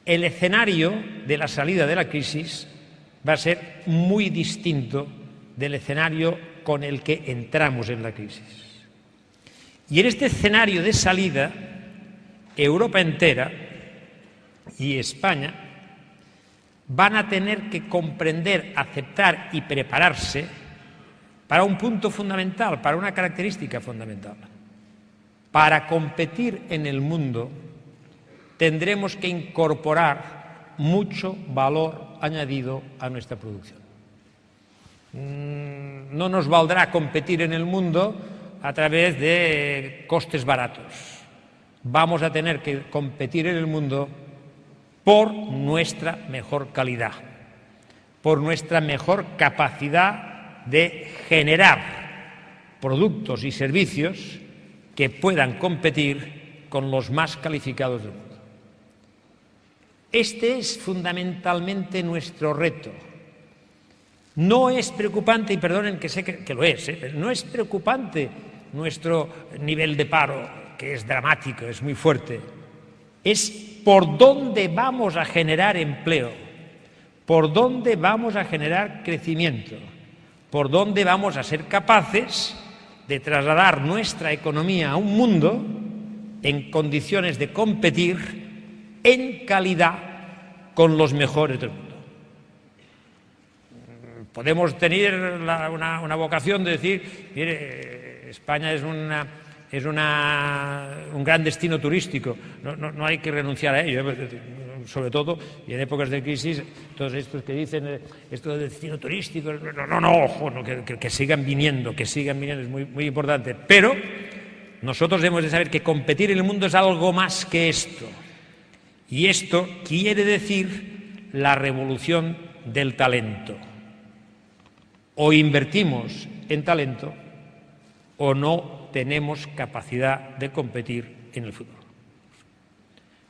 el escenario de la salida de la crisis va a ser muy distinto del escenario con el que entramos en la crisis. Y en este escenario de salida, Europa entera y España van a tener que comprender, aceptar y prepararse para un punto fundamental, para una característica fundamental. Para competir en el mundo tendremos que incorporar mucho valor añadido a nuestra producción. No nos valdrá competir en el mundo a través de costes baratos. Vamos a tener que competir en el mundo por nuestra mejor calidad, por nuestra mejor capacidad de generar productos y servicios que puedan competir con los más calificados del mundo. Este es fundamentalmente nuestro reto. No es preocupante, y perdonen que sé que lo es, no es preocupante nuestro nivel de paro, que es dramático, es muy fuerte. Es por dónde vamos a generar empleo, por dónde vamos a generar crecimiento, por dónde vamos a ser capaces de trasladar nuestra economía a un mundo en condiciones de competir en calidad con los mejores del mundo. Podemos tener una vocación de decir, mire, España es un gran destino turístico, no hay que renunciar a ello, sobre todo, y en épocas de crisis, todos estos que dicen esto de destino turístico, ojo, que sigan viniendo, es muy, muy importante, pero nosotros debemos de saber que competir en el mundo es algo más que esto, y esto quiere decir la revolución del talento. O invertimos en talento o no tenemos capacidad de competir en el futuro.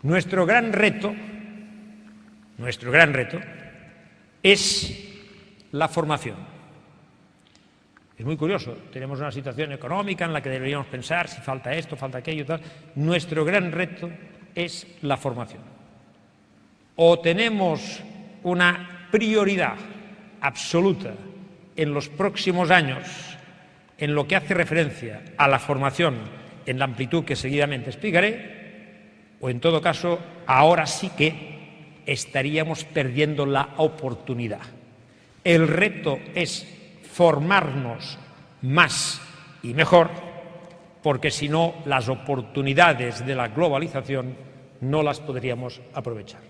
Nuestro gran reto es la formación. Es muy curioso, tenemos una situación económica en la que deberíamos pensar si falta esto, falta aquello, tal. Nuestro gran reto es la formación. O tenemos una prioridad absoluta en los próximos años en lo que hace referencia a la formación en la amplitud que seguidamente explicaré, o en todo caso, ahora sí que estaríamos perdiendo la oportunidad. El reto es formarnos más y mejor, porque si no, las oportunidades de la globalización no las podríamos aprovechar.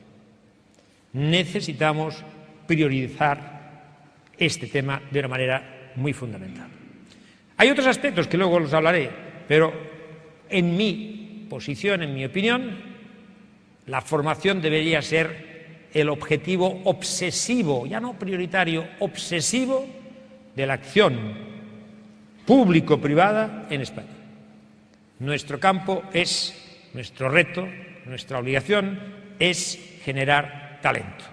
Necesitamos priorizar este tema de una manera muy fundamental. Hay otros aspectos que luego los hablaré, pero en mi posición, en mi opinión, la formación debería ser el objetivo obsesivo, ya no prioritario, obsesivo de la acción público-privada en España. Nuestro campo es, nuestro reto, nuestra obligación es generar talento.